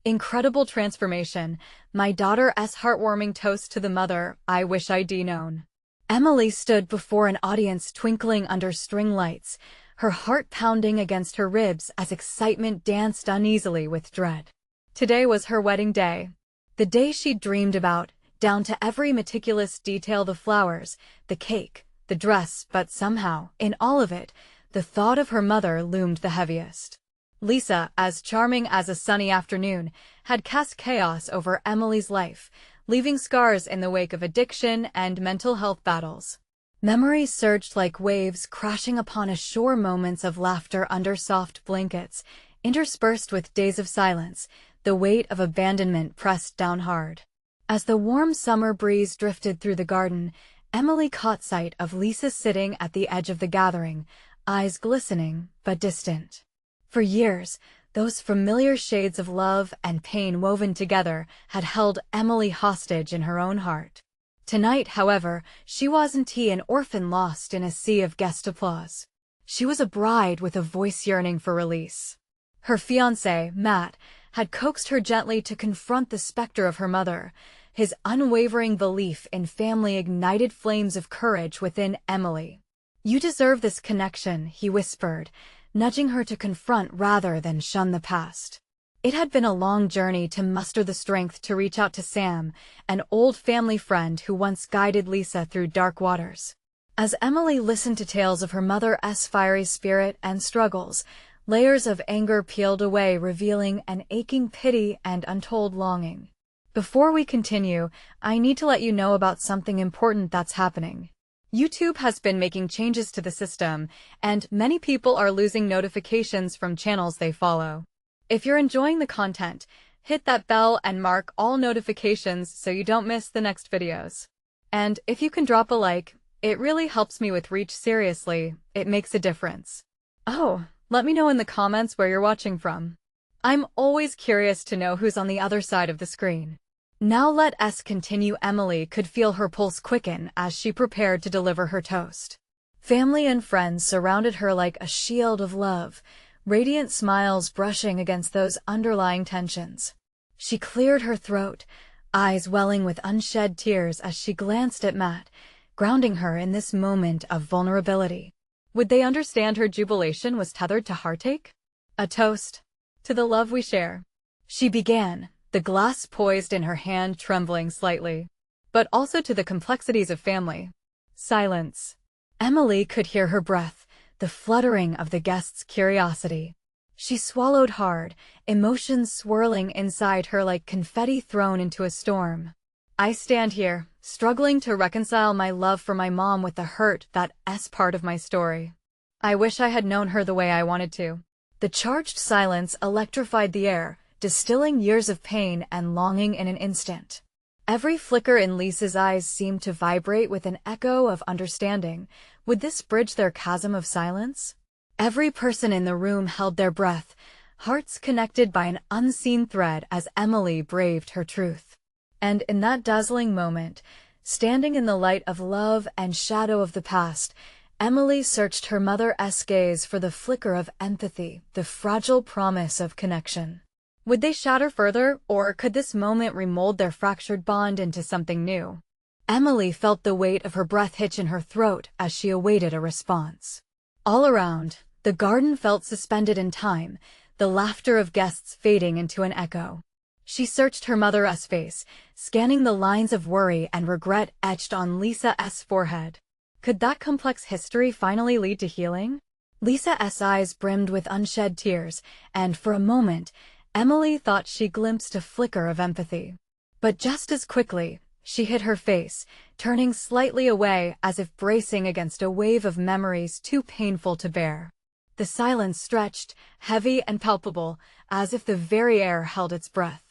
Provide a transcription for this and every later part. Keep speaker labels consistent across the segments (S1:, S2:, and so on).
S1: Incredible transformation. My daughter's heartwarming toast to the mother I wish I'd known. Emily stood before an audience twinkling under string lights, her heart pounding against her ribs as excitement danced uneasily with dread. Today was her wedding day. The day she'd dreamed about, down to every meticulous detail: the flowers, the cake, the dress, but somehow, in all of it, the thought of her mother loomed the heaviest. Lisa, as charming as a sunny afternoon, had cast chaos over Emily's life, leaving scars in the wake of addiction and mental health battles. Memories surged like waves, crashing upon a shore, moments of laughter under soft blankets, interspersed with days of silence, the weight of abandonment pressed down hard. As the warm summer breeze drifted through the garden, Emily caught sight of Lisa sitting at the edge of the gathering, eyes glistening but distant. For years, those familiar shades of love and pain woven together had held Emily hostage in her own heart. Tonight, however, she wasn't an orphan lost in a sea of guest applause. She was a bride with a voice yearning for release. Her fiancé, Matt, had coaxed her gently to confront the specter of her mother. His unwavering belief in family ignited flames of courage within Emily. "You deserve this connection," he whispered, nudging her to confront rather than shun the past. It had been a long journey to muster the strength to reach out to Sam, an old family friend who once guided Lisa through dark waters. As Emily listened to tales of her mother's fiery spirit and struggles, layers of anger peeled away, revealing an aching pity and untold longing. Before we continue, I need to let you know about something important that's happening. YouTube has been making changes to the system, and many people are losing notifications from channels they follow. If you're enjoying the content, hit that bell and mark all notifications so you don't miss the next videos. And if you can drop a like, it really helps me with reach. Seriously, it makes a difference. Oh, let me know in the comments where you're watching from. I'm always curious to know who's on the other side of the screen. Now let us continue. Emily could feel her pulse quicken as she prepared to deliver her toast. Family and friends surrounded her like a shield of love, radiant smiles brushing against those underlying tensions. She cleared her throat, eyes welling with unshed tears as she glanced at Matt, grounding her in this moment of vulnerability. Would they understand her jubilation was tethered to heartache? A toast to the love we share. She began, the glass poised in her hand, trembling slightly, but also to the complexities of family. Silence. Emily could hear her breath, the fluttering of the guests' curiosity. She swallowed hard, emotions swirling inside her like confetti thrown into a storm. I stand here, struggling to reconcile my love for my mom with the hurt that's part of my story. I wish I had known her the way I wanted to. The charged silence electrified the air, distilling years of pain and longing in an instant. Every flicker in Lisa's eyes seemed to vibrate with an echo of understanding. Would this bridge their chasm of silence? Every person in the room held their breath, hearts connected by an unseen thread as Emily braved her truth. And in that dazzling moment, standing in the light of love and shadow of the past, Emily searched her mother's gaze for the flicker of empathy, the fragile promise of connection. Would they shatter further, or could this moment remold their fractured bond into something new? Emily felt the weight of her breath hitch in her throat as she awaited a response. All around, the garden felt suspended in time, the laughter of guests fading into an echo. She searched her mother's face, scanning the lines of worry and regret etched on Lisa's forehead. Could that complex history finally lead to healing? Lisa's eyes brimmed with unshed tears, and for a moment, Emily thought she glimpsed a flicker of empathy. But just as quickly, she hid her face, turning slightly away as if bracing against a wave of memories too painful to bear. The silence stretched, heavy and palpable, as if the very air held its breath.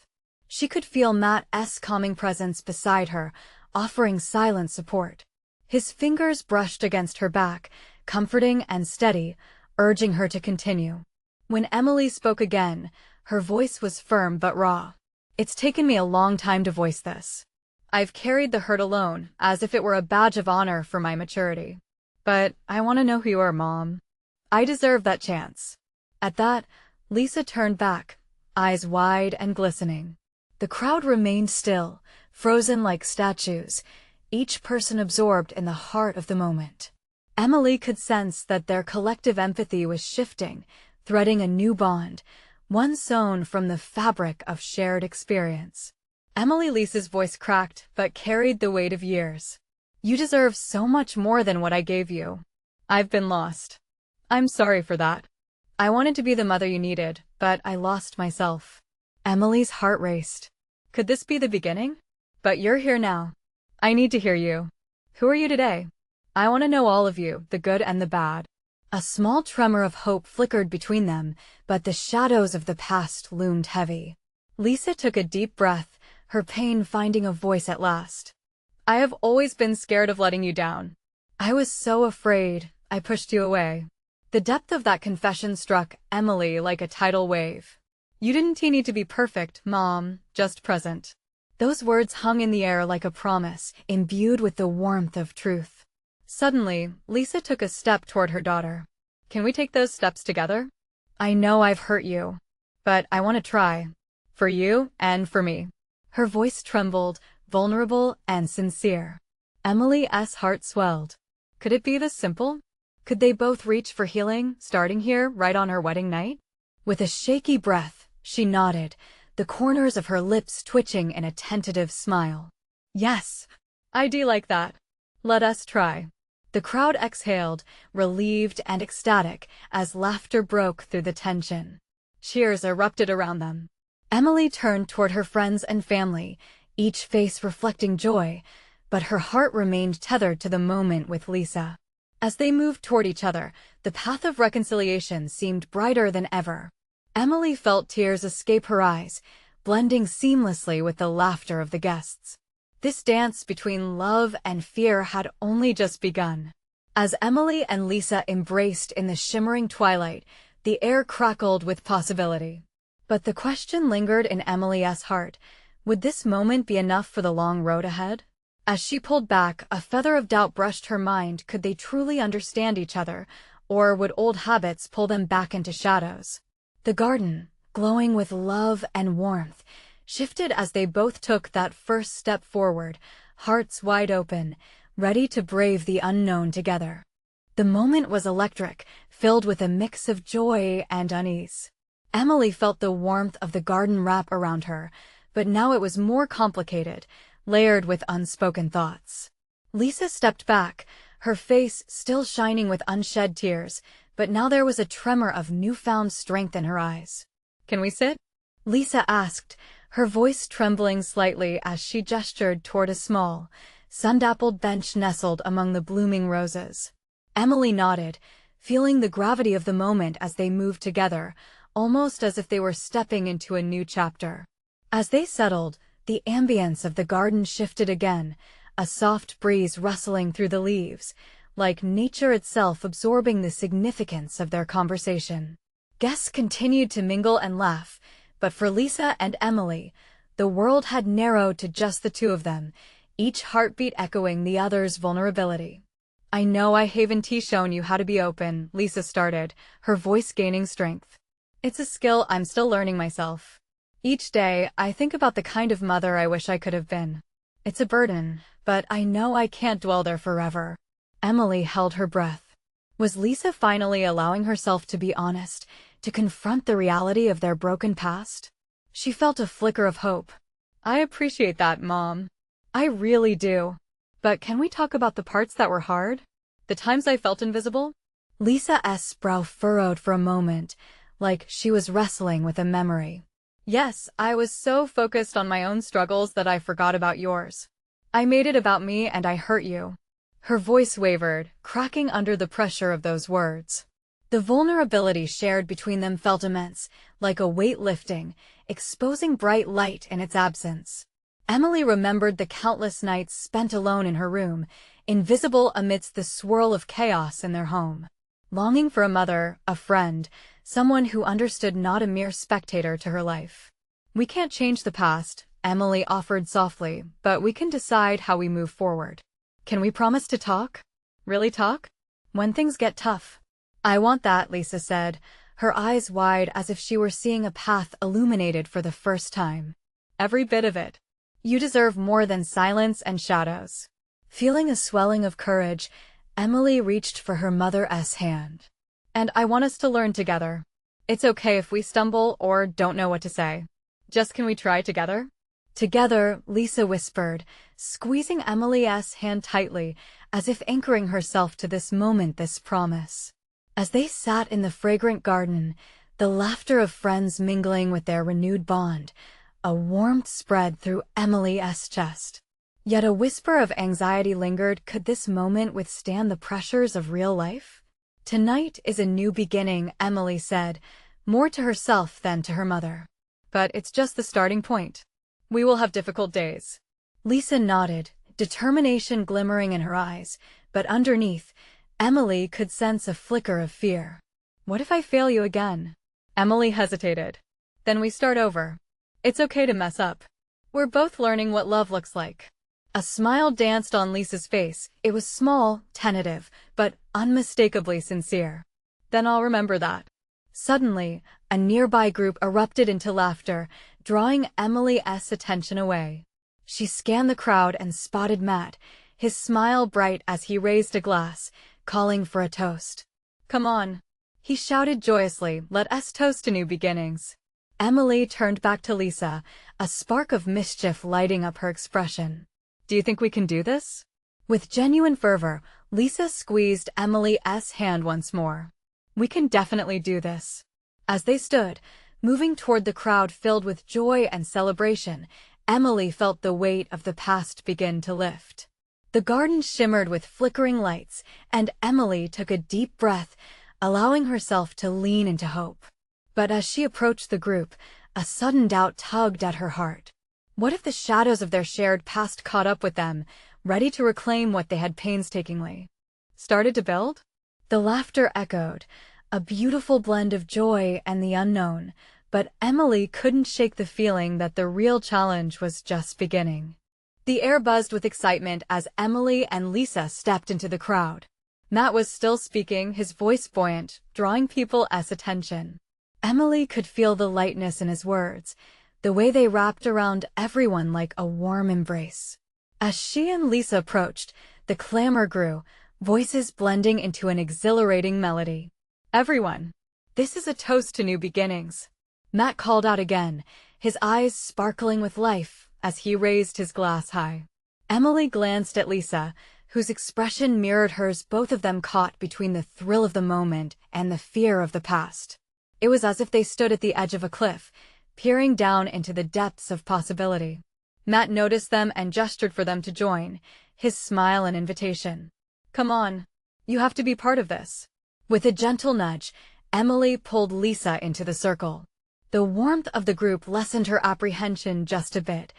S1: She could feel Matt's calming presence beside her, offering silent support. His fingers brushed against her back, comforting and steady, urging her to continue. When Emily spoke again, her voice was firm but raw. "It's taken me a long time to voice this. I've carried the hurt alone, as if it were a badge of honor for my maturity. But I want to know who you are, Mom. I deserve that chance." At that, Lisa turned back, eyes wide and glistening. The crowd remained still, frozen like statues, each person absorbed in the heart of the moment. Emily could sense that their collective empathy was shifting, threading a new bond, one sewn from the fabric of shared experience. Lisa's voice cracked, but carried the weight of years. You deserve so much more than what I gave you. I've been lost. I'm sorry for that. I wanted to be the mother you needed, but I lost myself. Emily's heart raced. Could this be the beginning? But you're here now. I need to hear you. Who are you today? I want to know all of you, the good and the bad. A small tremor of hope flickered between them, but the shadows of the past loomed heavy. Lisa took a deep breath, her pain finding a voice at last. I have always been scared of letting you down. I was so afraid, I pushed you away. The depth of that confession struck Emily like a tidal wave. You didn't need to be perfect, Mom, just present. Those words hung in the air like a promise, imbued with the warmth of truth. Suddenly, Lisa took a step toward her daughter. Can we take those steps together? I know I've hurt you, but I want to try. For you and for me. Her voice trembled, vulnerable and sincere. Emily's heart swelled. Could it be this simple? Could they both reach for healing, starting here, right on her wedding night? With a shaky breath, she nodded, the corners of her lips twitching in a tentative smile. Yes, I do like that. Let us try. The crowd exhaled, relieved and ecstatic, as laughter broke through the tension. Cheers erupted around them. Emily turned toward her friends and family, each face reflecting joy, but her heart remained tethered to the moment with Lisa. As they moved toward each other, the path of reconciliation seemed brighter than ever. Emily felt tears escape her eyes, blending seamlessly with the laughter of the guests. This dance between love and fear had only just begun. As Emily and Lisa embraced in the shimmering twilight, the air crackled with possibility. But the question lingered in Emily's heart. Would this moment be enough for the long road ahead? As she pulled back, a feather of doubt brushed her mind. Could they truly understand each other, or would old habits pull them back into shadows? The garden, glowing with love and warmth, shifted as they both took that first step forward, hearts wide open, ready to brave the unknown together. The moment was electric, filled with a mix of joy and unease. Emily felt the warmth of the garden wrap around her, but now it was more complicated, layered with unspoken thoughts. Lisa stepped back, her face still shining with unshed tears, but now there was a tremor of newfound strength in her eyes. Can we sit? Lisa asked, her voice trembling slightly as she gestured toward a small, sun-dappled bench nestled among the blooming roses. Emily nodded, feeling the gravity of the moment as they moved together, almost as if they were stepping into a new chapter. As they settled, the ambience of the garden shifted again, a soft breeze rustling through the leaves, like nature itself absorbing the significance of their conversation. Guests continued to mingle and laugh, but for Lisa and Emily, the world had narrowed to just the two of them, each heartbeat echoing the other's vulnerability. I know I haven't shown you how to be open, Lisa started, her voice gaining strength. It's a skill I'm still learning myself. Each day, I think about the kind of mother I wish I could have been. It's a burden, but I know I can't dwell there forever. Emily held her breath. Was Lisa finally allowing herself to be honest, to confront the reality of their broken past? She felt a flicker of hope. I appreciate that, Mom. I really do. But can we talk about the parts that were hard? The times I felt invisible? Lisa's brow furrowed for a moment, like she was wrestling with a memory. Yes, I was so focused on my own struggles that I forgot about yours. I made it about me and I hurt you. Her voice wavered, cracking under the pressure of those words. The vulnerability shared between them felt immense, like a weight lifting, exposing bright light in its absence. Emily remembered the countless nights spent alone in her room, invisible amidst the swirl of chaos in their home. Longing for a mother, a friend, someone who understood, not a mere spectator to her life. We can't change the past, Emily offered softly, but we can decide how we move forward. Can we promise to talk? Really talk? When things get tough. I want that, Lisa said, her eyes wide as if she were seeing a path illuminated for the first time. Every bit of it. You deserve more than silence and shadows. Feeling a swelling of courage, Emily reached for her mother's hand. And I want us to learn together. It's okay if we stumble or don't know what to say. Just can we try together? Together, Lisa whispered, squeezing Emily's hand tightly, as if anchoring herself to this moment, this promise. As they sat in the fragrant garden, the laughter of friends mingling with their renewed bond, a warmth spread through Emily's chest. Yet a whisper of anxiety lingered. Could this moment withstand the pressures of real life? Tonight is a new beginning, Emily said, more to herself than to her mother. But it's just the starting point. We will have difficult days. Lisa nodded, determination glimmering in her eyes, but underneath, Emily could sense a flicker of fear. What if I fail you again? Emily hesitated. Then we start over. It's okay to mess up. We're both learning what love looks like. A smile danced on Lisa's face. It was small, tentative, but unmistakably sincere. Then I'll remember that. Suddenly, a nearby group erupted into laughter, drawing Emily's attention away. She scanned the crowd and spotted Matt, his smile bright as he raised a glass, calling for a toast. Come on, he shouted joyously, let us toast to new beginnings. Emily turned back to Lisa, a spark of mischief lighting up her expression. Do you think we can do this? With genuine fervor, Lisa squeezed Emily's hand once more. We can definitely do this. As they stood, moving toward the crowd filled with joy and celebration, Emily felt the weight of the past begin to lift. The garden shimmered with flickering lights, and Emily took a deep breath, allowing herself to lean into hope. But as she approached the group, a sudden doubt tugged at her heart. What if the shadows of their shared past caught up with them, ready to reclaim what they had painstakingly started to build? The laughter echoed, a beautiful blend of joy and the unknown, but Emily couldn't shake the feeling that the real challenge was just beginning. The air buzzed with excitement as Emily and Lisa stepped into the crowd. Matt was still speaking, his voice buoyant, drawing people's attention. Emily could feel the lightness in his words, the way they wrapped around everyone like a warm embrace. As she and Lisa approached, the clamor grew, voices blending into an exhilarating melody. Everyone, this is a toast to new beginnings. Matt called out again, his eyes sparkling with life as he raised his glass high. Emily glanced at Lisa, whose expression mirrored hers, both of them caught between the thrill of the moment and the fear of the past. It was as if they stood at the edge of a cliff, peering down into the depths of possibility. Matt noticed them and gestured for them to join, his smile an invitation. Come on, you have to be part of this. With a gentle nudge, Emily pulled Lisa into the circle. The warmth of the group lessened her apprehension just a bit,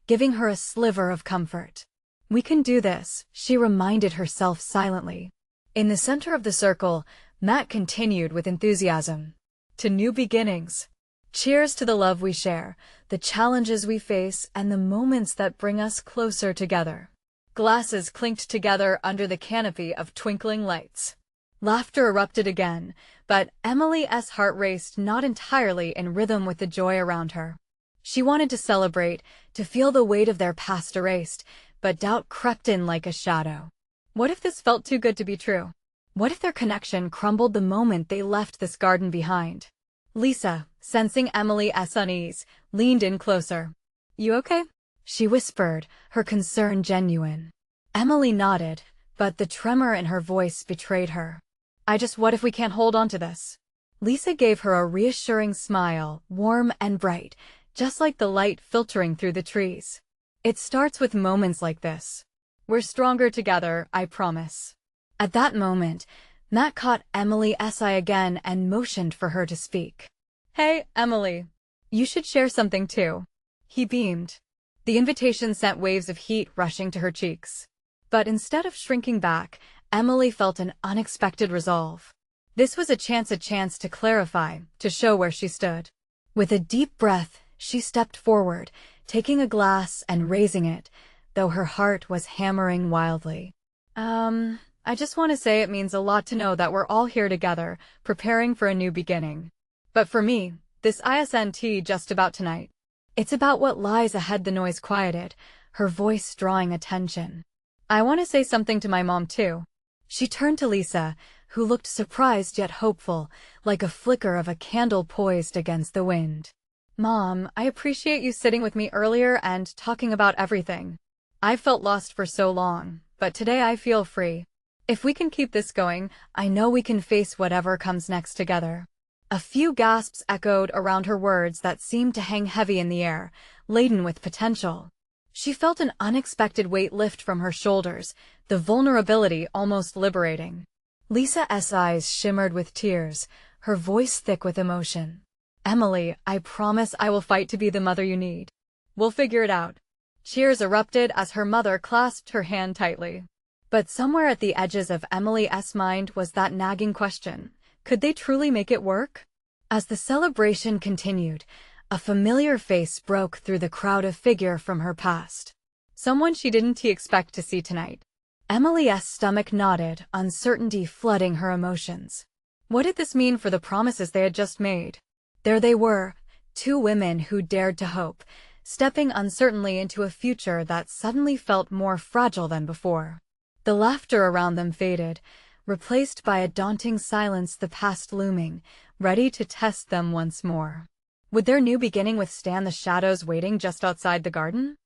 S1: giving her a sliver of comfort. We can do this, she reminded herself silently. In the center of the circle, Matt continued with enthusiasm. To new beginnings. Cheers to the love we share, the challenges we face, and the moments that bring us closer together. Glasses clinked together under the canopy of twinkling lights. Laughter erupted again, but Emily's heart raced, not entirely in rhythm with the joy around her. She wanted to celebrate, to feel the weight of their past erased, but doubt crept in like a shadow. What if this felt too good to be true? What if their connection crumbled the moment they left this garden behind? Lisa, sensing Emily's unease, leaned in closer. You okay? She whispered, her concern genuine. Emily nodded, but the tremor in her voice betrayed her. What if we can't hold on to this? Lisa gave her a reassuring smile, warm and bright, just like the light filtering through the trees. It starts with moments like this. We're stronger together, I promise. At that moment, Matt caught Emily's eye again and motioned for her to speak. Hey, Emily. You should share something too. He beamed. The invitation sent waves of heat rushing to her cheeks. But instead of shrinking back, Emily felt an unexpected resolve. This was a chance to clarify, to show where she stood. With a deep breath, she stepped forward, taking a glass and raising it, though her heart was hammering wildly. I just want to say it means a lot to know that we're all here together, preparing for a new beginning. But for me, this isn't just about tonight. It's about what lies ahead. The noise quieted, her voice drawing attention. I want to say something to my mom too. She turned to Lisa, who looked surprised yet hopeful, like a flicker of a candle poised against the wind. Mom, I appreciate you sitting with me earlier and talking about everything. I felt lost for so long, but today I feel free. If we can keep this going, I know we can face whatever comes next together. A few gasps echoed around her words that seemed to hang heavy in the air, laden with potential. She felt an unexpected weight lift from her shoulders, the vulnerability almost liberating. Lisa's eyes shimmered with tears, her voice thick with emotion. Emily, I promise I will fight to be the mother you need. We'll figure it out. Cheers erupted as her mother clasped her hand tightly. But somewhere at the edges of Emily's mind was that nagging question. Could they truly make it work? As the celebration continued, a familiar face broke through the crowd, a figure from her past. Someone she didn't expect to see tonight. Emily's stomach knotted, uncertainty flooding her emotions. What did this mean for the promises they had just made? There they were, two women who dared to hope, stepping uncertainly into a future that suddenly felt more fragile than before. The laughter around them faded, replaced by a daunting silence, the past looming, ready to test them once more. Would their new beginning withstand the shadows waiting just outside the garden?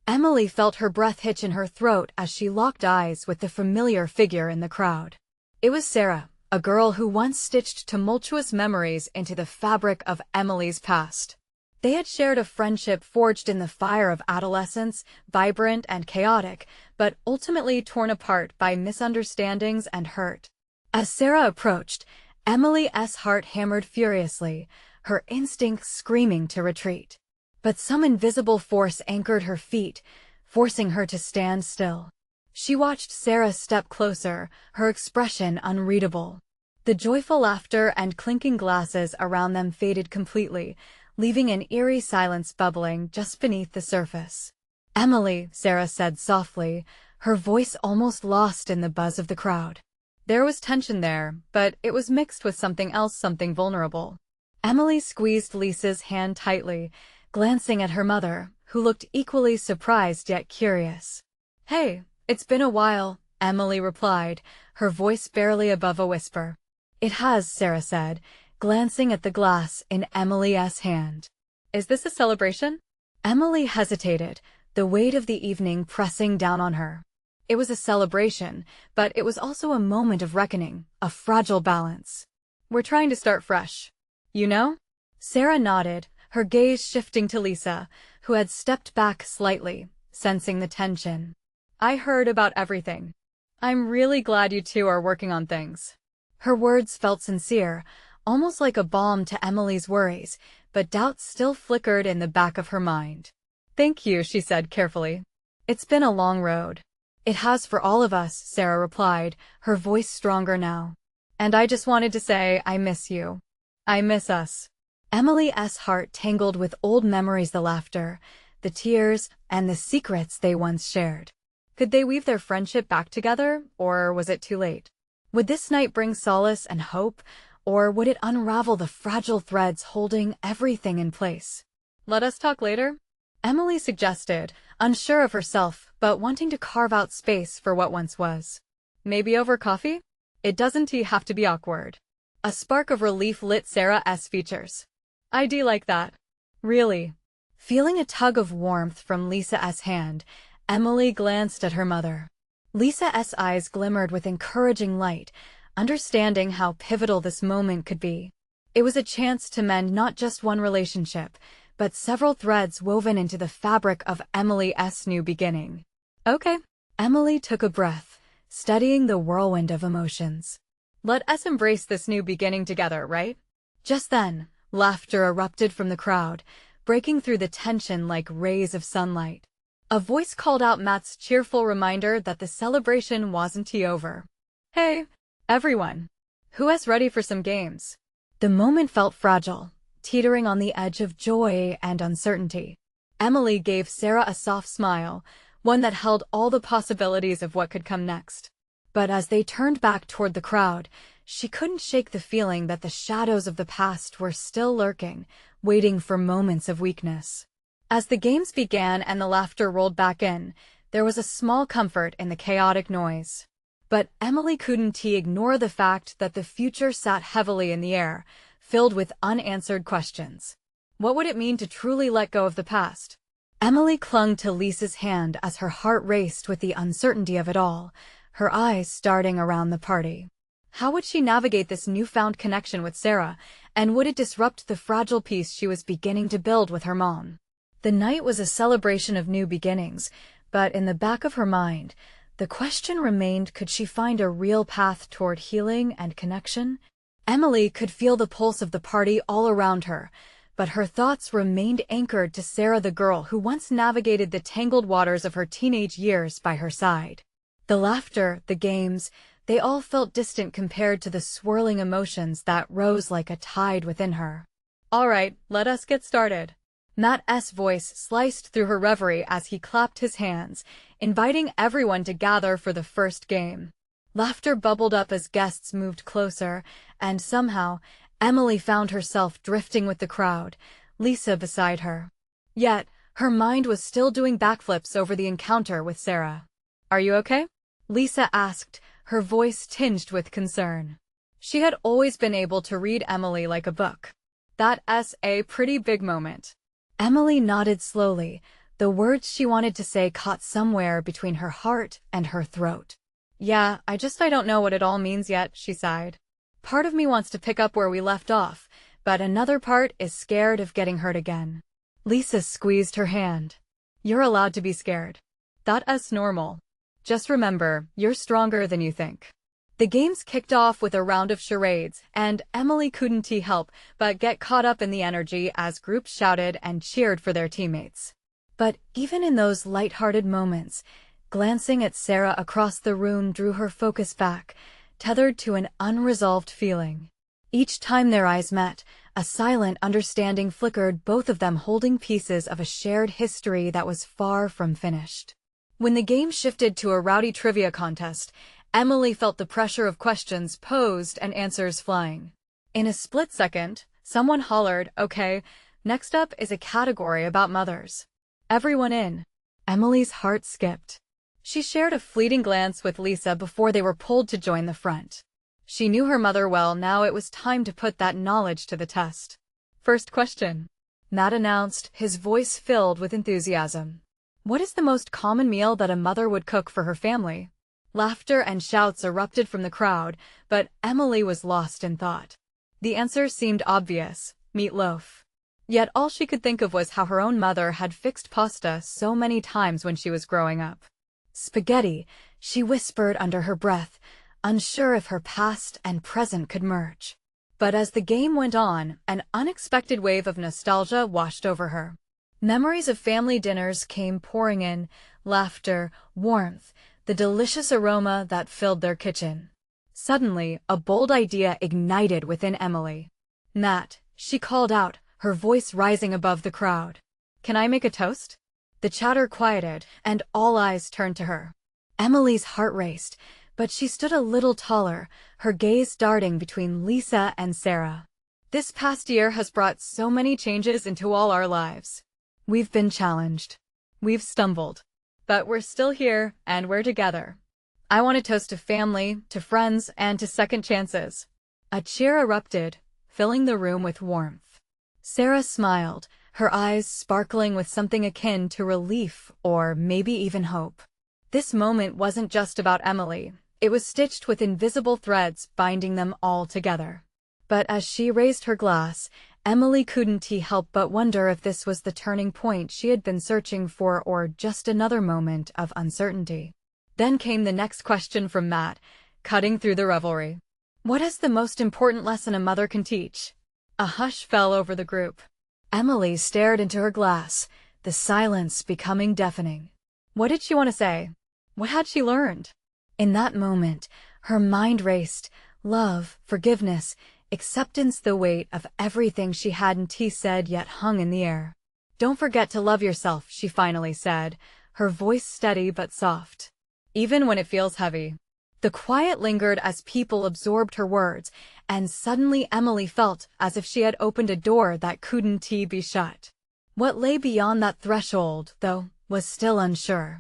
S1: Emily felt her breath hitch in her throat as she locked eyes with the familiar figure in the crowd. It was Sarah, a girl who once stitched tumultuous memories into the fabric of Emily's past. They had shared a friendship forged in the fire of adolescence, vibrant and chaotic, but ultimately torn apart by misunderstandings and hurt. As Sarah approached, Emily's heart hammered furiously, her instincts screaming to retreat. But some invisible force anchored her feet, forcing her to stand still. She watched Sarah step closer, her expression unreadable. The joyful laughter and clinking glasses around them faded completely, leaving an eerie silence bubbling just beneath the surface. Emily, Sarah said softly, her voice almost lost in the buzz of the crowd. There was tension there, but it was mixed with something else, something vulnerable. Emily squeezed Lisa's hand tightly, glancing at her mother, who looked equally surprised yet curious. Hey, it's been a while, Emily replied, her voice barely above a whisper. It has, Sarah said, glancing at the glass in Emily's hand. Is this a celebration? Emily hesitated, the weight of the evening pressing down on her. It was a celebration, but it was also a moment of reckoning, a fragile balance. We're trying to start fresh. You know? Sarah nodded, her gaze shifting to Lisa, who had stepped back slightly, sensing the tension. I heard about everything. I'm really glad you two are working on things. Her words felt sincere, almost like a balm to Emily's worries, but doubts still flickered in the back of her mind. Thank you, she said carefully. It's been a long road. It has for all of us, Sarah replied, her voice stronger now. And I just wanted to say I miss you. I miss us. Emily's heart tangled with old memories, the laughter, the tears, and the secrets they once shared. Could they weave their friendship back together, or was it too late? Would this night bring solace and hope, or would it unravel the fragile threads holding everything in place? Let us talk later, Emily suggested, unsure of herself, but wanting to carve out space for what once was. Maybe over coffee? It doesn't have to be awkward. A spark of relief lit Sarah's features. I'd like that. Really? Feeling a tug of warmth from Lisa's hand, Emily glanced at her mother. Lisa's eyes glimmered with encouraging light, understanding how pivotal this moment could be. It was a chance to mend not just one relationship, but several threads woven into the fabric of Emily's new beginning. Okay. Emily took a breath, studying the whirlwind of emotions. Let us embrace this new beginning together, right? Just then, laughter erupted from the crowd, breaking through the tension like rays of sunlight. A voice called out Matt's cheerful reminder that the celebration wasn't over. Hey, everyone. Who's ready for some games? The moment felt fragile, teetering on the edge of joy and uncertainty. Emily gave Sarah a soft smile, one that held all the possibilities of what could come next. But as they turned back toward the crowd, she couldn't shake the feeling that the shadows of the past were still lurking, waiting for moments of weakness. As the games began and the laughter rolled back in, there was a small comfort in the chaotic noise. But Emily couldn't ignore the fact that the future sat heavily in the air, filled with unanswered questions. What would it mean to truly let go of the past? Emily clung to Lisa's hand as her heart raced with the uncertainty of it all, her eyes starting around the party. How would she navigate this newfound connection with Sarah, and would it disrupt the fragile peace she was beginning to build with her mom? The night was a celebration of new beginnings, but in the back of her mind, the question remained, could she find a real path toward healing and connection? Emily could feel the pulse of the party all around her, but her thoughts remained anchored to Sarah, the girl who once navigated the tangled waters of her teenage years by her side. The laughter, the games, they all felt distant compared to the swirling emotions that rose like a tide within her. "All right, let us get started." Matt's voice sliced through her reverie as he clapped his hands, inviting everyone to gather for the first game. Laughter bubbled up as guests moved closer, and somehow, Emily found herself drifting with the crowd, Lisa beside her. Yet, her mind was still doing backflips over the encounter with Sarah. "Are you okay?" Lisa asked, her voice tinged with concern. She had always been able to read Emily like a book. That's a pretty big moment. Emily nodded slowly, the words she wanted to say caught somewhere between her heart and her throat. "Yeah, I don't know what it all means yet," she sighed. "Part of me wants to pick up where we left off, but another part is scared of getting hurt again." Lisa squeezed her hand. "You're allowed to be scared. That's normal. Just remember, you're stronger than you think." The games kicked off with a round of charades, and Emily couldn't help but get caught up in the energy as groups shouted and cheered for their teammates. But even in those light-hearted moments, glancing at Sarah across the room drew her focus back, tethered to an unresolved feeling. Each time their eyes met, a silent understanding flickered, both of them holding pieces of a shared history that was far from finished. When the game shifted to a rowdy trivia contest, Emily felt the pressure of questions posed and answers flying. In a split second, someone hollered, "Okay, next up is a category about mothers." Everyone in. Emily's heart skipped. She shared a fleeting glance with Lisa before they were pulled to join the front. She knew her mother well, now it was time to put that knowledge to the test. "First question," Matt announced, his voice filled with enthusiasm. "What is the most common meal that a mother would cook for her family?" Laughter and shouts erupted from the crowd, but Emily was lost in thought. The answer seemed obvious: meatloaf. Yet all she could think of was how her own mother had fixed pasta so many times when she was growing up. "Spaghetti," she whispered under her breath, unsure if her past and present could merge. But as the game went on, an unexpected wave of nostalgia washed over her. Memories of family dinners came pouring in, laughter, warmth, the delicious aroma that filled their kitchen. Suddenly, a bold idea ignited within Emily. "Matt," she called out, her voice rising above the crowd. "Can I make a toast?" The chatter quieted, and all eyes turned to her. Emily's heart raced, but she stood a little taller, her gaze darting between Lisa and Sarah. "This past year has brought so many changes into all our lives. We've been challenged. We've stumbled. But we're still here, and we're together. I want to toast to family, to friends, and to second chances." A cheer erupted, filling the room with warmth. Sarah smiled, her eyes sparkling with something akin to relief or maybe even hope. This moment wasn't just about Emily, it was stitched with invisible threads binding them all together. But as she raised her glass, Emily couldn't help but wonder if this was the turning point she had been searching for or just another moment of uncertainty. Then came the next question from Matt, cutting through the revelry. "What is the most important lesson a mother can teach?" A hush fell over the group. Emily stared into her glass, the silence becoming deafening. What did she want to say? What had she learned? In that moment, her mind raced. Love, forgiveness, acceptance, the weight of everything she hadn't said yet hung in the air. "Don't forget to love yourself," she finally said, her voice steady but soft. "Even when it feels heavy." The quiet lingered as people absorbed her words, and suddenly Emily felt as if she had opened a door that couldn't be shut. What lay beyond that threshold, though, was still unsure.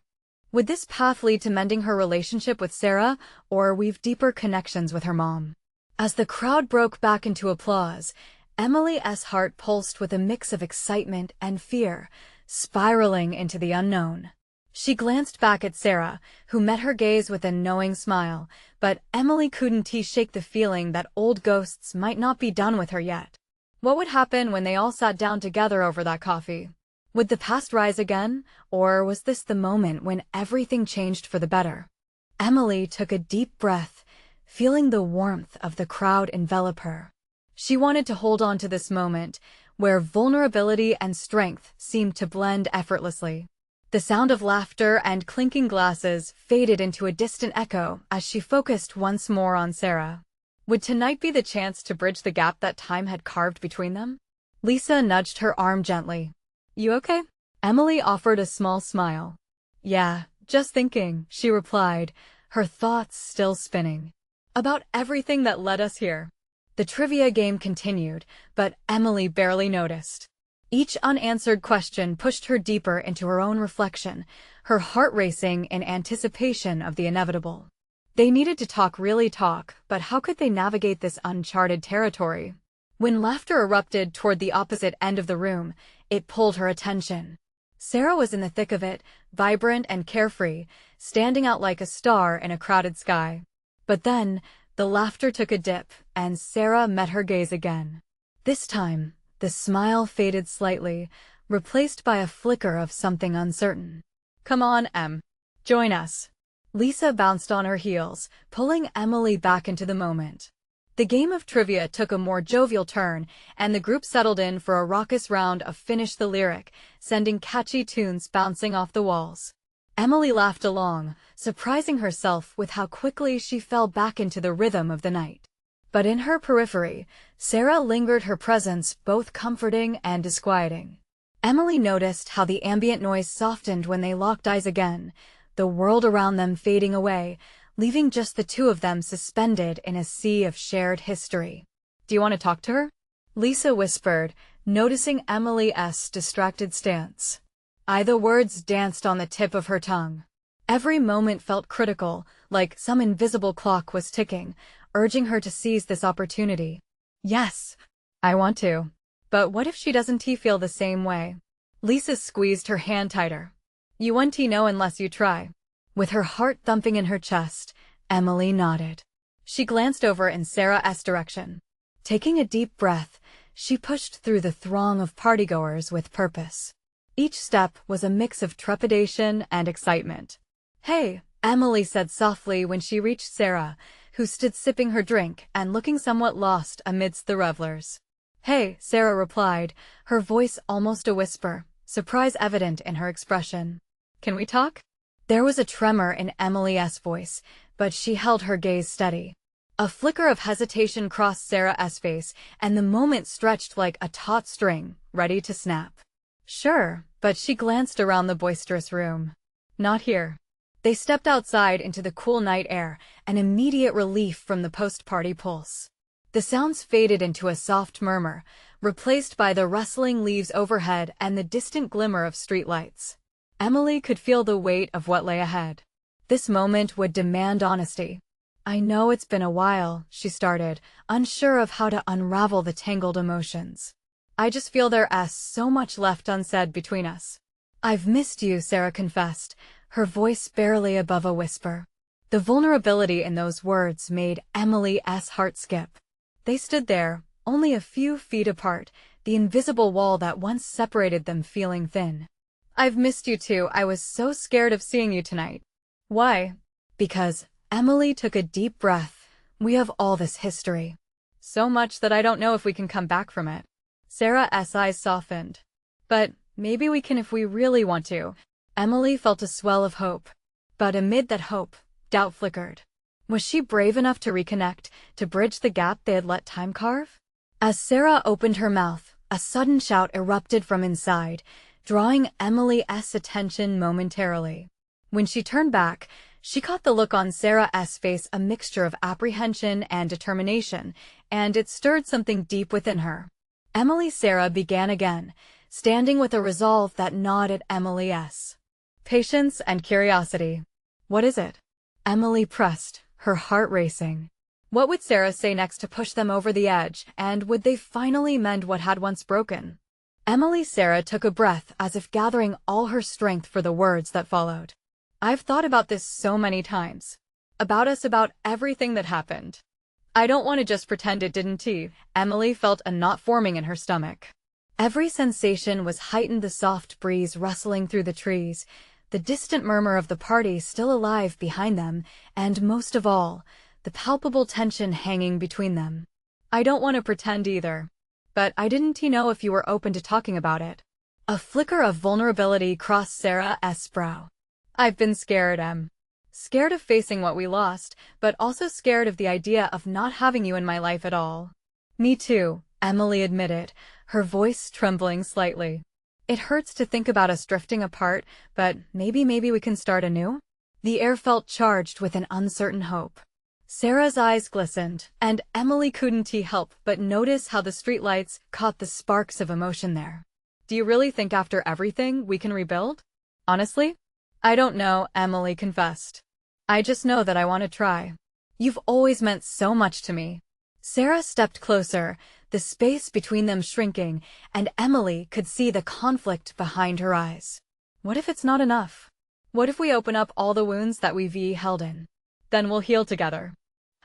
S1: Would this path lead to mending her relationship with Sarah, or weave deeper connections with her mom? As the crowd broke back into applause, Emily's heart pulsed with a mix of excitement and fear, spiraling into the unknown. She glanced back at Sarah, who met her gaze with a knowing smile, but Emily couldn't shake the feeling that old ghosts might not be done with her yet. What would happen when they all sat down together over that coffee? Would the past rise again, or was this the moment when everything changed for the better? Emily took a deep breath, feeling the warmth of the crowd envelop her. She wanted to hold on to this moment, where vulnerability and strength seemed to blend effortlessly. The sound of laughter and clinking glasses faded into a distant echo as she focused once more on Sarah. Would tonight be the chance to bridge the gap that time had carved between them? Lisa nudged her arm gently. "You okay?" Emily offered a small smile. "Yeah, just thinking," she replied, her thoughts still spinning. About everything that led us here. The trivia game continued, but Emily barely noticed. Each unanswered question pushed her deeper into her own reflection, her heart racing in anticipation of the inevitable. They needed to talk, but how could they navigate this uncharted territory? When laughter erupted toward the opposite end of the room, it pulled her attention. Sarah was in the thick of it, vibrant and carefree, standing out like a star in a crowded sky. But then, the laughter took a dip, and Sarah met her gaze again. This time, the smile faded slightly, replaced by a flicker of something uncertain. "Come on, Em. Join us." Lisa bounced on her heels, pulling Emily back into the moment. The game of trivia took a more jovial turn, and the group settled in for a raucous round of Finish the Lyric, sending catchy tunes bouncing off the walls. Emily laughed along, surprising herself with how quickly she fell back into the rhythm of the night. But in her periphery, Sarah lingered, her presence both comforting and disquieting. Emily noticed how the ambient noise softened when they locked eyes again, the world around them fading away, leaving just the two of them suspended in a sea of shared history. "Do you want to talk to her?" Lisa whispered, noticing Emily's distracted stance. The words danced on the tip of her tongue. Every moment felt critical, like some invisible clock was ticking, urging her to seize this opportunity. "Yes, I want to. But what if she doesn't feel the same way?" Lisa squeezed her hand tighter. "You won't know unless you try." With her heart thumping in her chest, Emily nodded. She glanced over in Sarah's direction. Taking a deep breath, she pushed through the throng of partygoers with purpose. Each step was a mix of trepidation and excitement. "Hey," Emily said softly when she reached Sarah, who stood sipping her drink and looking somewhat lost amidst the revelers. "Hey," Sarah replied, her voice almost a whisper, surprise evident in her expression. "Can we talk?" There was a tremor in Emily's voice, but she held her gaze steady. A flicker of hesitation crossed Sarah's face, and the moment stretched like a taut string, ready to snap. "Sure," but she glanced around the boisterous room. "Not here." They stepped outside into the cool night air, an immediate relief from the post-party pulse. The sounds faded into a soft murmur, replaced by the rustling leaves overhead and the distant glimmer of streetlights. Emily could feel the weight of what lay ahead. This moment would demand honesty. "I know it's been a while," she started, unsure of how to unravel the tangled emotions. "I just feel there's so much left unsaid between us." "I've missed you," Sarah confessed, her voice barely above a whisper. The vulnerability in those words made Emily's heart skip. They stood there, only a few feet apart, the invisible wall that once separated them feeling thin. "I've missed you too. I was so scared of seeing you tonight." "Why?" "Because," Emily took a deep breath, "we have all this history. So much that I don't know if we can come back from it." Sarah's eyes softened. "But maybe we can if we really want to." Emily felt a swell of hope. But amid that hope, doubt flickered. Was she brave enough to reconnect, to bridge the gap they had let time carve? As Sarah opened her mouth, a sudden shout erupted from inside, drawing Emily's attention momentarily. When she turned back, She caught the look on Sarah's face, a mixture of apprehension and determination, and it stirred something deep within her. Sarah began again, standing with a resolve that gnawed at Emily's patience and curiosity. "What is it?" Emily pressed, her heart racing. What would Sarah say next to push them over the edge, and would they finally mend what had once broken? Sarah took a breath as if gathering all her strength for the words that followed. "I've thought about this so many times. About us, about everything that happened. I don't want to just pretend it didn't." Emily felt a knot forming in her stomach. Every sensation was heightened, the soft breeze rustling through the trees, the distant murmur of the party still alive behind them, and most of all, the palpable tension hanging between them. "I don't want to pretend either. But I didn't know if you were open to talking about it." A flicker of vulnerability crossed Sarah's brow. "I've been scared, Scared of facing what we lost, but also scared of the idea of not having you in my life at all." "Me too," Emily admitted, her voice trembling slightly. "It hurts to think about us drifting apart, but maybe we can start anew." The air felt charged with an uncertain hope. Sarah's eyes glistened, and Emily couldn't help but notice how the streetlights caught the sparks of emotion there. "Do you really think after everything we can rebuild?" "Honestly, I don't know," Emily confessed. "I just know that I want to try. You've always meant so much to me." Sarah stepped closer, the space between them shrinking, and Emily could see the conflict behind her eyes. "What if it's not enough? What if we open up all the wounds that we've held in? Then we'll heal together."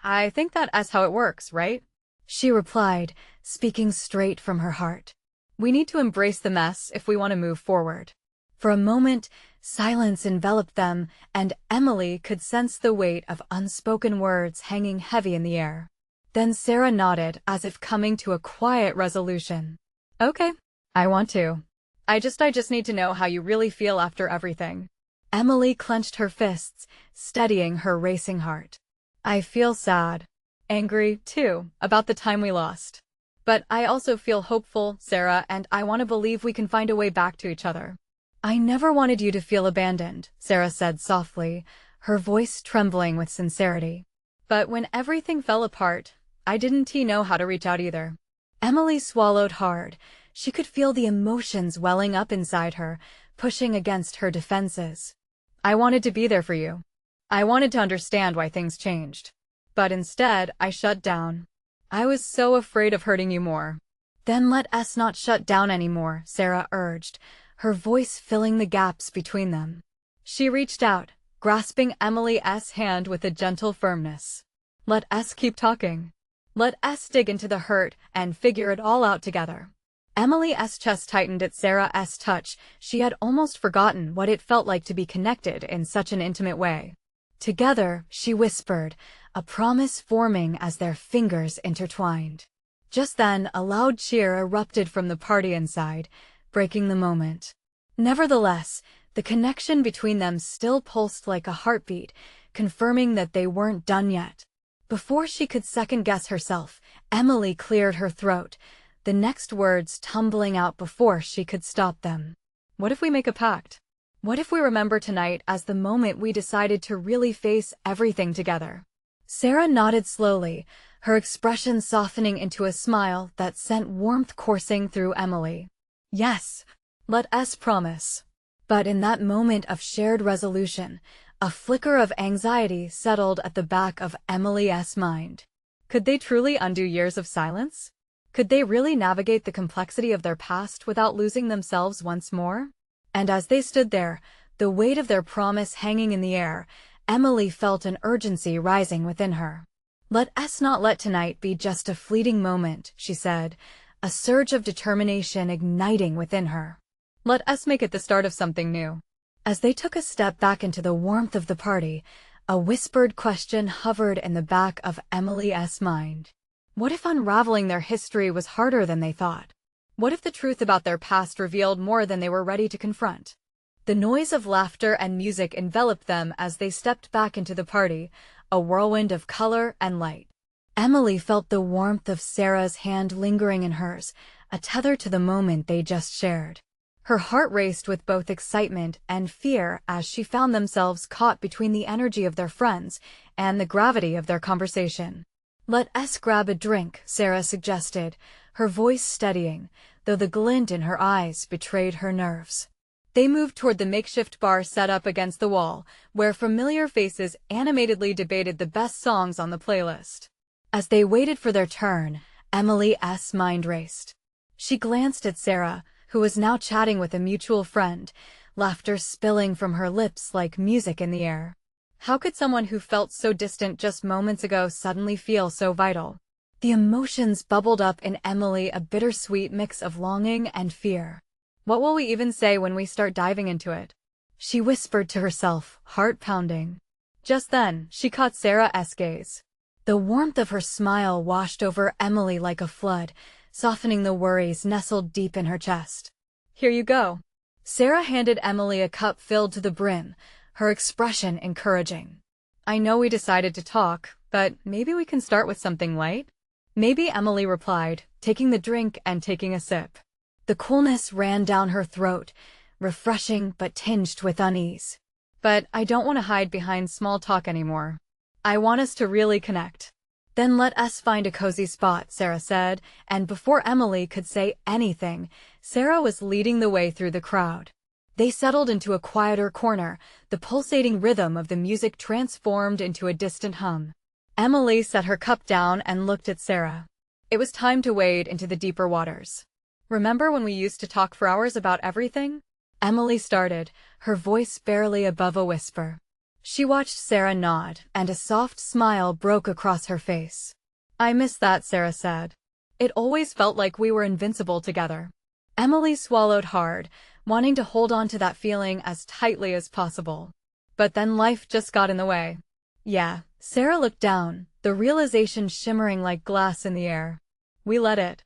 S1: "I think that's how it works, right?" she replied, speaking straight from her heart. "We need to embrace the mess if we want to move forward." For a moment, silence enveloped them, and Emily could sense the weight of unspoken words hanging heavy in the air. Then Sarah nodded, as if coming to a quiet resolution. "Okay, I want to. I just need to know how you really feel after everything." Emily clenched her fists, steadying her racing heart. "I feel sad. Angry, too, about the time we lost. But I also feel hopeful, Sarah, and I want to believe we can find a way back to each other." "I never wanted you to feel abandoned," Sarah said softly, her voice trembling with sincerity. "But when everything fell apart, I didn't know how to reach out either." Emily swallowed hard. She could feel the emotions welling up inside her, pushing against her defenses. "I wanted to be there for you. I wanted to understand why things changed. But instead, I shut down. I was so afraid of hurting you more." "Then let us not shut down anymore," Sarah urged, her voice filling the gaps between them. She reached out, grasping Emily's hand with a gentle firmness. "Let us keep talking. Let us dig into the hurt and figure it all out together." Emily's chest tightened at Sarah's touch. She had almost forgotten what it felt like to be connected in such an intimate way. "Together," she whispered, a promise forming as their fingers intertwined. Just then, a loud cheer erupted from the party inside, breaking the moment. Nevertheless, the connection between them still pulsed like a heartbeat, confirming that they weren't done yet. Before she could second-guess herself, Emily cleared her throat, the next words tumbling out before she could stop them. "What if we make a pact? What if we remember tonight as the moment we decided to really face everything together?" Sarah nodded slowly, her expression softening into a smile that sent warmth coursing through Emily. "Yes, let us promise." But in that moment of shared resolution, a flicker of anxiety settled at the back of Emily's mind. Could they truly undo years of silence? Could they really navigate the complexity of their past without losing themselves once more? And as they stood there, the weight of their promise hanging in the air, Emily felt an urgency rising within her. "Let us not let tonight be just a fleeting moment," she said, a surge of determination igniting within her. "Let us make it the start of something new." As they took a step back into the warmth of the party, a whispered question hovered in the back of Emily's mind. What if unraveling their history was harder than they thought? What if the truth about their past revealed more than they were ready to confront? The noise of laughter and music enveloped them as they stepped back into the party, a whirlwind of color and light. Emily felt the warmth of Sarah's hand lingering in hers, a tether to the moment they just shared. Her heart raced with both excitement and fear as she found themselves caught between the energy of their friends and the gravity of their conversation. "Let us grab a drink," Sarah suggested, her voice steadying, though the glint in her eyes betrayed her nerves. They moved toward the makeshift bar set up against the wall, where familiar faces animatedly debated the best songs on the playlist. As they waited for their turn, Emily's mind raced. She glanced at Sarah, who was now chatting with a mutual friend, laughter spilling from her lips like music in the air. How could someone who felt so distant just moments ago suddenly feel so vital? The emotions bubbled up in Emily, a bittersweet mix of longing and fear. What will we even say when we start diving into it? She whispered to herself, heart pounding. Just then, she caught Sarah's gaze. The warmth of her smile washed over Emily like a flood, softening the worries nestled deep in her chest. "Here you go." Sarah handed Emily a cup filled to the brim, her expression encouraging. "I know we decided to talk, but maybe we can start with something light?" "Maybe," Emily replied, taking the drink and taking a sip. The coolness ran down her throat, refreshing but tinged with unease. "But I don't want to hide behind small talk anymore. I want us to really connect." "Then let us find a cozy spot," Sarah said, and before Emily could say anything, Sarah was leading the way through the crowd. They settled into a quieter corner, the pulsating rhythm of the music transformed into a distant hum. Emily set her cup down and looked at Sarah. It was time to wade into the deeper waters. "Remember when we used to talk for hours about everything?" Emily started, her voice barely above a whisper. She watched Sarah nod, and a soft smile broke across her face. "I miss that," Sarah said. "It always felt like we were invincible together." Emily swallowed hard, wanting to hold on to that feeling as tightly as possible. But then life just got in the way. "Yeah." Sarah looked down, the realization shimmering like glass in the air. "We let it.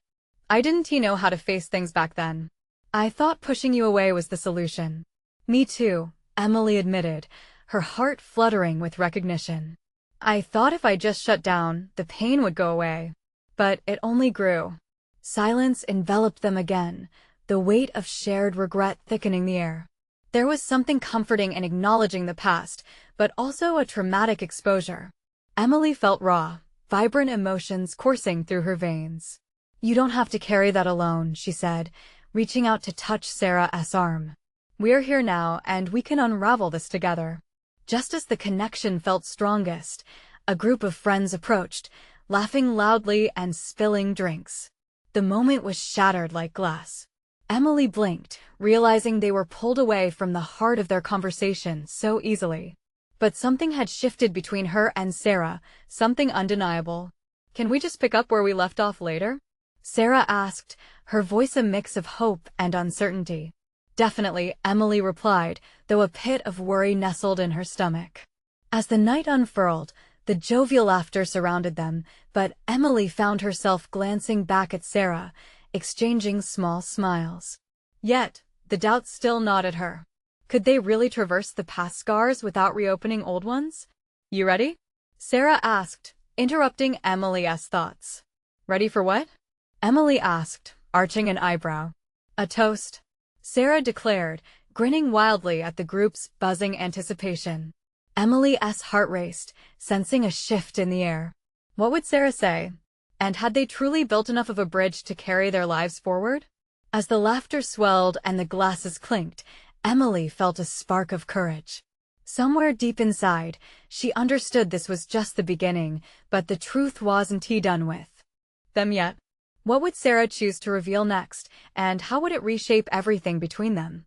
S1: I didn't know how to face things back then. I thought pushing you away was the solution." "Me too," Emily admitted, her heart fluttering with recognition. "I thought if I just shut down, the pain would go away. But it only grew." Silence enveloped them again, the weight of shared regret thickening the air. There was something comforting in acknowledging the past, but also a traumatic exposure. Emily felt raw, vibrant emotions coursing through her veins. "You don't have to carry that alone," she said, reaching out to touch Sarah's arm. "We're here now, and we can unravel this together." Just as the connection felt strongest, a group of friends approached, laughing loudly and spilling drinks. The moment was shattered like glass. Emily blinked, realizing they were pulled away from the heart of their conversation so easily. But something had shifted between her and Sarah, something undeniable. "Can we just pick up where we left off later?" Sarah asked, her voice a mix of hope and uncertainty. "Definitely," Emily replied, though a pit of worry nestled in her stomach. As the night unfurled, the jovial laughter surrounded them, but Emily found herself glancing back at Sarah, exchanging small smiles. Yet, the doubt still gnawed at her. Could they really traverse the past scars without reopening old ones? "You ready?" Sarah asked, interrupting Emily's thoughts. "Ready for what?" Emily asked, arching an eyebrow. "A toast," Sarah declared, grinning wildly at the group's buzzing anticipation. Emily's heart raced, sensing a shift in the air. What would Sarah say? And had they truly built enough of a bridge to carry their lives forward? As the laughter swelled and the glasses clinked, Emily felt a spark of courage. Somewhere deep inside, she understood this was just the beginning, but the truth wasn't done with them yet. What would Sarah choose to reveal next, and how would it reshape everything between them?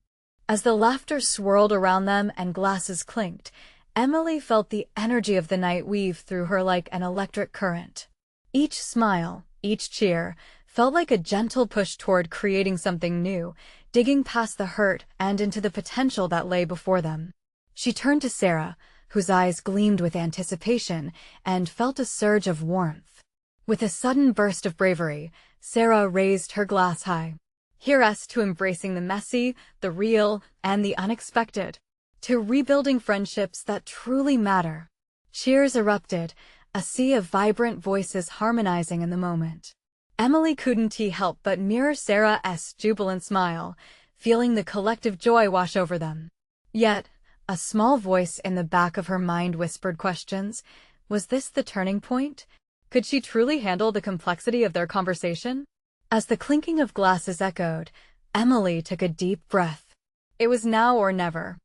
S1: As the laughter swirled around them and glasses clinked, Emily felt the energy of the night weave through her like an electric current. Each smile, each cheer, felt like a gentle push toward creating something new, digging past the hurt and into the potential that lay before them. She turned to Sarah, whose eyes gleamed with anticipation, and felt a surge of warmth. With a sudden burst of bravery, Sarah raised her glass high. "Here's to embracing the messy, the real, and the unexpected. To rebuilding friendships that truly matter." Cheers erupted, a sea of vibrant voices harmonizing in the moment. Emily couldn't help but mirror Sarah's jubilant smile, feeling the collective joy wash over them. Yet, a small voice in the back of her mind whispered questions. Was this the turning point? Could she truly handle the complexity of their conversation? As the clinking of glasses echoed, Emily took a deep breath. It was now or never.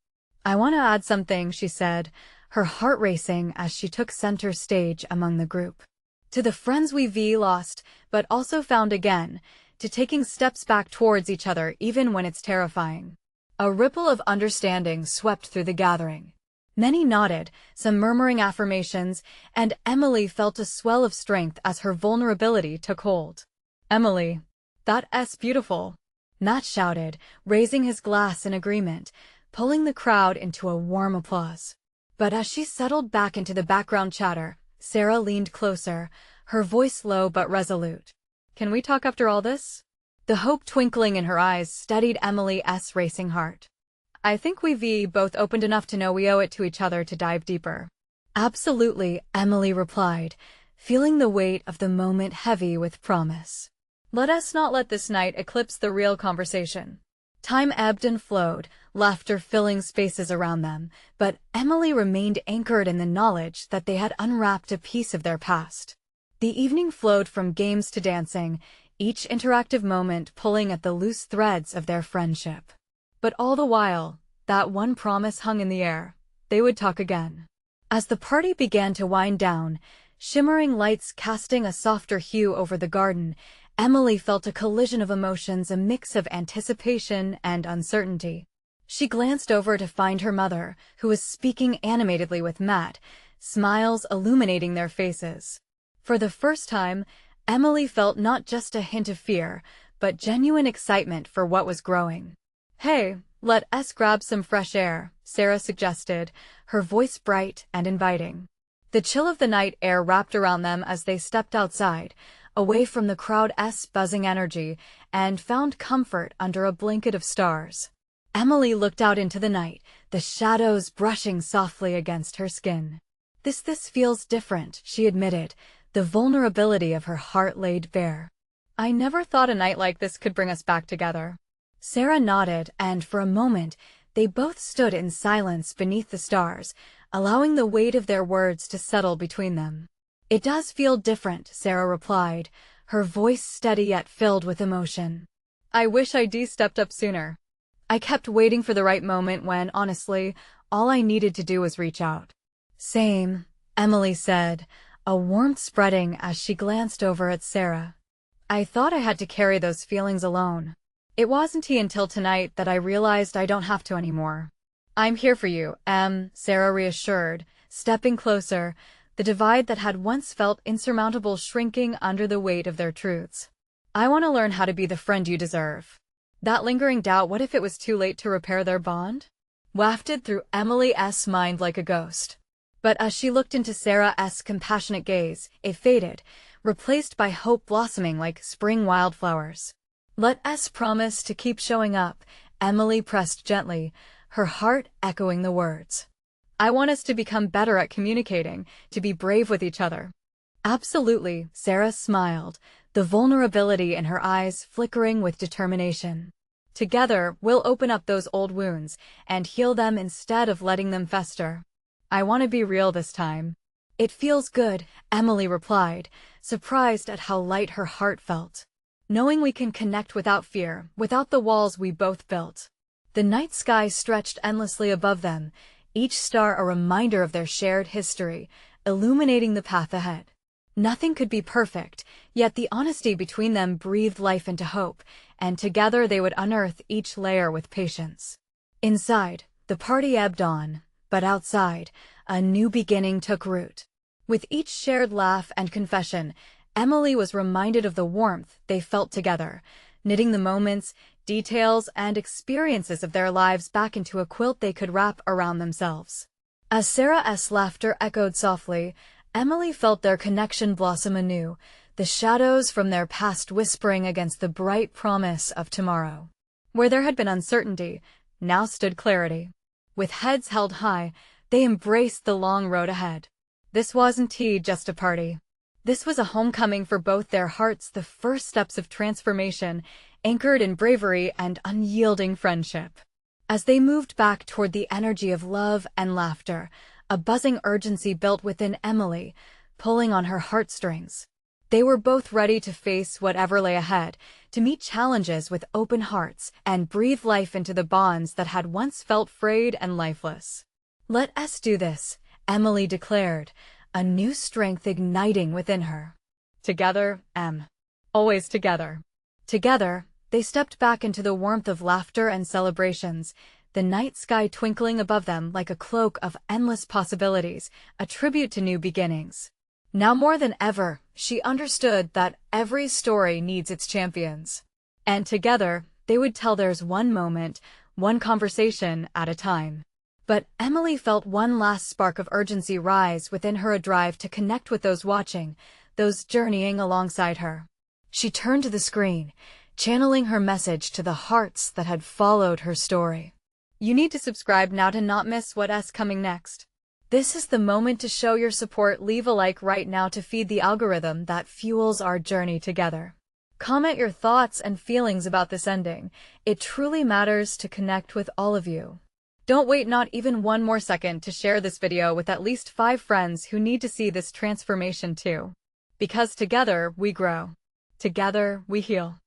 S1: I want to add something, she said, her heart racing as she took center stage among the group. To the friends we've lost, but also found again, to taking steps back towards each other even when it's terrifying. A ripple of understanding swept through the gathering. Many nodded, some murmuring affirmations, and Emily felt a swell of strength as her vulnerability took hold. Emily, that's beautiful, Matt shouted, raising his glass in agreement, pulling the crowd into a warm applause. But as she settled back into the background chatter, Sarah leaned closer, her voice low but resolute. Can we talk after all this? The hope twinkling in her eyes steadied Emily's racing heart. I think we've both opened enough to know we owe it to each other to dive deeper. Absolutely, Emily replied, feeling the weight of the moment heavy with promise. Let us not let this night eclipse the real conversation. Time ebbed and flowed, laughter filling spaces around them, but Emily remained anchored in the knowledge that they had unwrapped a piece of their past. The evening flowed from games to dancing, each interactive moment pulling at the loose threads of their friendship. But all the while, that one promise hung in the air. They would talk again. As the party began to wind down, shimmering lights casting a softer hue over the garden, Emily felt a collision of emotions, a mix of anticipation and uncertainty. She glanced over to find her mother, who was speaking animatedly with Matt, smiles illuminating their faces. For the first time, Emily felt not just a hint of fear, but genuine excitement for what was growing. Hey, let us grab some fresh air, Sarah suggested, her voice bright and inviting. The chill of the night air wrapped around them as they stepped outside, away from the crowd's buzzing energy, and found comfort under a blanket of stars. Emily looked out into the night, the shadows brushing softly against her skin. This feels different, she admitted, the vulnerability of her heart laid bare. I never thought a night like this could bring us back together. Sarah nodded, and for a moment, they both stood in silence beneath the stars, allowing the weight of their words to settle between them. It does feel different, Sarah replied, her voice steady yet filled with emotion. I wish I'd stepped up sooner. I kept waiting for the right moment when, honestly, all I needed to do was reach out. Same, Emily said, a warmth spreading as she glanced over at Sarah. I thought I had to carry those feelings alone. It wasn't until tonight that I realized I don't have to anymore. I'm here for you, Sarah reassured, stepping closer, the divide that had once felt insurmountable shrinking under the weight of their truths. I want to learn how to be the friend you deserve. That lingering doubt, what if it was too late to repair their bond? Wafted through Emily's mind like a ghost. But as she looked into Sarah's compassionate gaze, it faded, replaced by hope blossoming like spring wildflowers. Let us promise to keep showing up, Emily pressed gently, her heart echoing the words. I want us to become better at communicating, to be brave with each other. Absolutely, Sarah smiled, the vulnerability in her eyes flickering with determination. Together, we'll open up those old wounds and heal them instead of letting them fester. I want to be real this time. It feels good, Emily replied, surprised at how light her heart felt. Knowing we can connect without fear, without the walls we both built. The night sky stretched endlessly above them, each star a reminder of their shared history, illuminating the path ahead. Nothing could be perfect, yet the honesty between them breathed life into hope, and together they would unearth each layer with patience. Inside, the party ebbed on, but outside, a new beginning took root. With each shared laugh and confession, Emily was reminded of the warmth they felt together, knitting the moments, details, and experiences of their lives back into a quilt they could wrap around themselves. As Sarah's laughter echoed softly, Emily felt their connection blossom anew, the shadows from their past whispering against the bright promise of tomorrow. Where there had been uncertainty, now stood clarity. With heads held high, they embraced the long road ahead. This wasn't just a party. This was a homecoming for both their hearts, the first steps of transformation, anchored in bravery and unyielding friendship. As they moved back toward the energy of love and laughter, a buzzing urgency built within Emily, pulling on her heartstrings. They were both ready to face whatever lay ahead, to meet challenges with open hearts and breathe life into the bonds that had once felt frayed and lifeless. "Let us do this," Emily declared, a new strength igniting within her. Together, always together. Together, they stepped back into the warmth of laughter and celebrations, the night sky twinkling above them like a cloak of endless possibilities, a tribute to new beginnings. Now more than ever, she understood that every story needs its champions. And together, they would tell theirs one moment, one conversation at a time. But Emily felt one last spark of urgency rise within her, a drive to connect with those watching, those journeying alongside her. She turned to the screen, channeling her message to the hearts that had followed her story. You need to subscribe now to not miss what's coming next. This is the moment to show your support. Leave a like right now to feed the algorithm that fuels our journey together. Comment your thoughts and feelings about this ending. It truly matters to connect with all of you. Don't wait not even one more second to share this video with at least 5 friends who need to see this transformation too. Because together we grow. Together we heal.